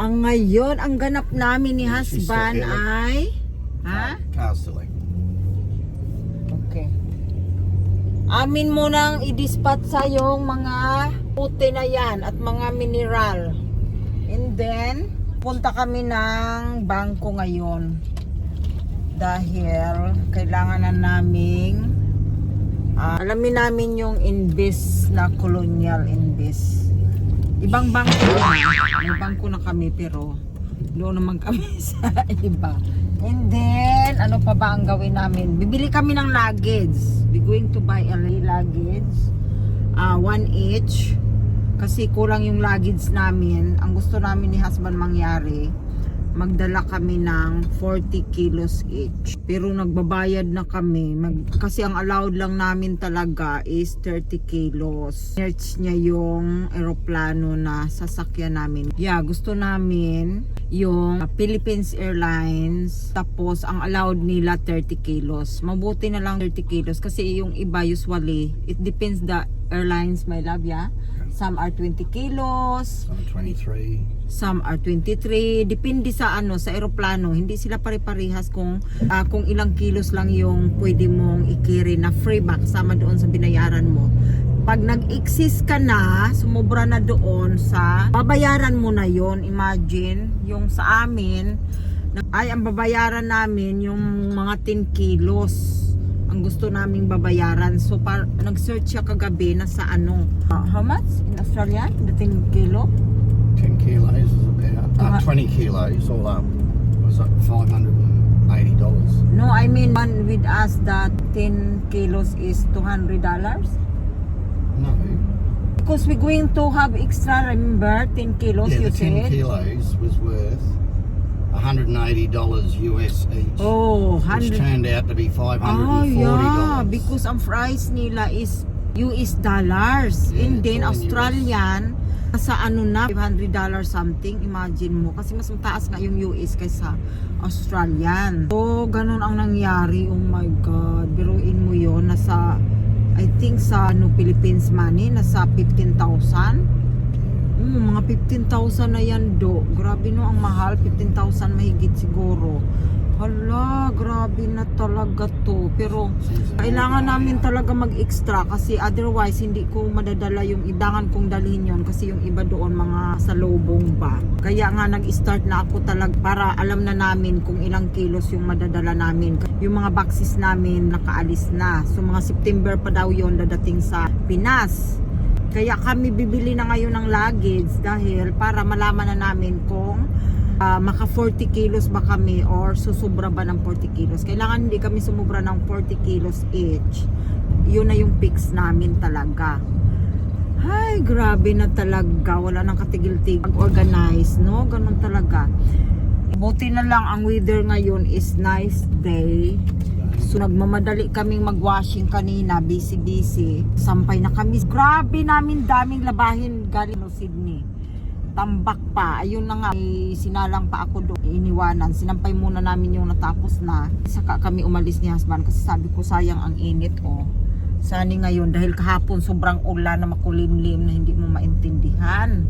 Ang ngayon, ang ganap namin ni She's husband so ay... Ha? Car's still like. Okay. Amin mo nang i-dispatch sa yung mga puti na yan at mga mineral. And then, punta kami ng bangko ngayon. Dahil kailangan na naming alamin namin yung Invest na Colonial Invest. Ibang bangko na. May bangko na kami pero doon naman kami sa iba. And then, ano pa ba ang gawin namin? Bibili kami ng luggage. We're going to buy a luggage. One each. Kasi kulang yung luggage namin. Ang gusto namin ni husband mangyari, magdala kami ng 40 kilos each. Pero nagbabayad na kami. Kasi ang allowed lang namin talaga is 30 kilos. Search niya yung aeroplano na sasakyan namin. Yeah, gusto namin yung Philippines Airlines. Tapos ang allowed nila 30 kilos. Mabuti na lang 30 kilos. Kasi yung iba usually, it depends the airlines, my love, yeah? Some are 20 kilos. Some 23. Some are 23. Depende sa sa eroplano. Hindi sila pare-parehas kung ilang kilos lang yung pwede mong i-carry na free back sama doon sa binayaran mo. Pag nag-exist ka na, sumobra na doon sa babayaran mo na yon. Imagine, yung sa amin, ay ang babayaran namin yung mga 10 kilos. Ang gusto naming babayaran. So, nag-search siya kagabi na sa how much in Australia? The 10 kilo? 10 kilos is about 20 kilos all up. Was like $580. No, I mean one with us that 10 kilos is $200. No. Because we're going to have extra, remember? 10 kilos, Yeah, you the 10 said? kilos was worth $180 US each. Oh, which 100. turned out to be $540. Oh, yeah. Because ang price nila is US dollars. Yeah, And then, it's all in Australian, sa na, $500 something. Imagine mo. Kasi mas mataas nga yung US kaysa Australian. So, ganun ang nangyari. Oh my God. Biruin mo yun. Nasa, I think sa Philippines money, nasa 15,000. Mga 15,000 na yan do. Grabe no, ang mahal. 15,000 mahigit siguro. Hala, grabe na talaga to. Pero kailangan namin talaga mag-extra kasi otherwise hindi ko madadala yung ibangan kong dalhin yon kasi yung iba doon mga salubong ba. Kaya nga nag-start na ako talaga para alam na namin kung ilang kilos yung madadala namin. Yung mga boxes namin nakaalis na. So mga September pa daw yon dadating sa Pinas. Kaya kami bibili na ngayon ng luggage dahil para malaman na namin kung maka 40 kilos ba kami or susubra ba ng 40 kilos. Kailangan hindi kami sumubra ng 40 kilos each. Yun na yung fix namin talaga. Ay, grabe na talaga. Wala nang katigil-tigil. Pag-organize, no? Ganun talaga. Buti na lang ang weather ngayon is nice day. So nagmamadali kaming mag-washing kanina, busy-busy. Sampay na kami. Grabe namin daming labahin galing Sydney. Tambak pa. Ayun na nga, sinalang pa ako doon. Iniwanan. Sinampay muna namin yung natapos na. Saka kami umalis ni husband kasi sabi ko sayang ang init Sani ngayon dahil kahapon sobrang ulan na makulimlim na hindi mo maintindihan.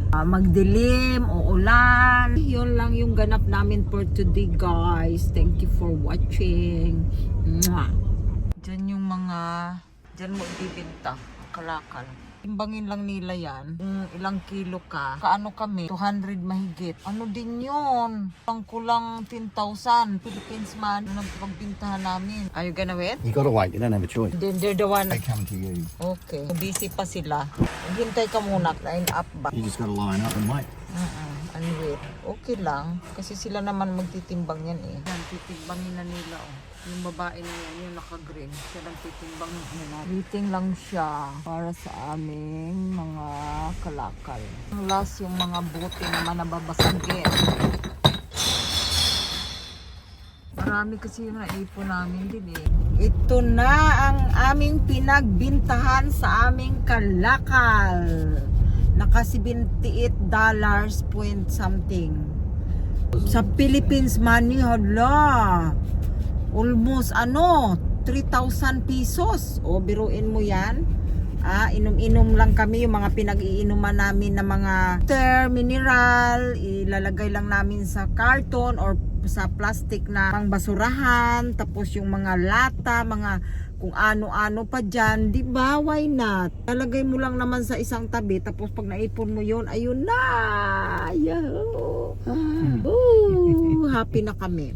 Magdilim o ulan. Yun lang yung ganap namin for today, guys. Thank you for watching. Mwah. Diyan yung diyan mo ibibinta kalakal. Timbangin lang nila yan. Kung ilang kilo ka. Kaano kami? 200 mahigit. Ano din yun? Kulang 10,000 Philippines man. Nagpagbintahan namin. Are you gonna wait? You gotta wait, you don't have a choice. Then they're the one. They come to you. Okay. Busy pa sila. Hintay ka muna. Line up ba? You just gotta line up and wait. And wait. Okay lang. Kasi sila naman magtitimbang yan Yan, titimbangin na nila Yung babae na yan, yung naka-green. Siya lang titimbang nila. Waiting lang siya para sa aming mga kalakal. Ang last yung mga bote naman nababasagin. Marami kasi yung naipon namin din Ito na ang aming pinagbintahan sa aming kalakal. Naka $78 point something. Sa Philippines money, hala. Almost 3,000 pesos. O biruin mo yan. Inom-inom lang kami yung mga pinag-iinuman namin na mga mineral, ilalagay lang namin sa carton or sa plastic na pangbasurahan, tapos yung mga lata, mga kung ano-ano pa dyan, di ba? Why not? Lalagay mo lang naman sa isang tabi, tapos pag naipon mo yun, ayun na! Yahoo! Happy na kami.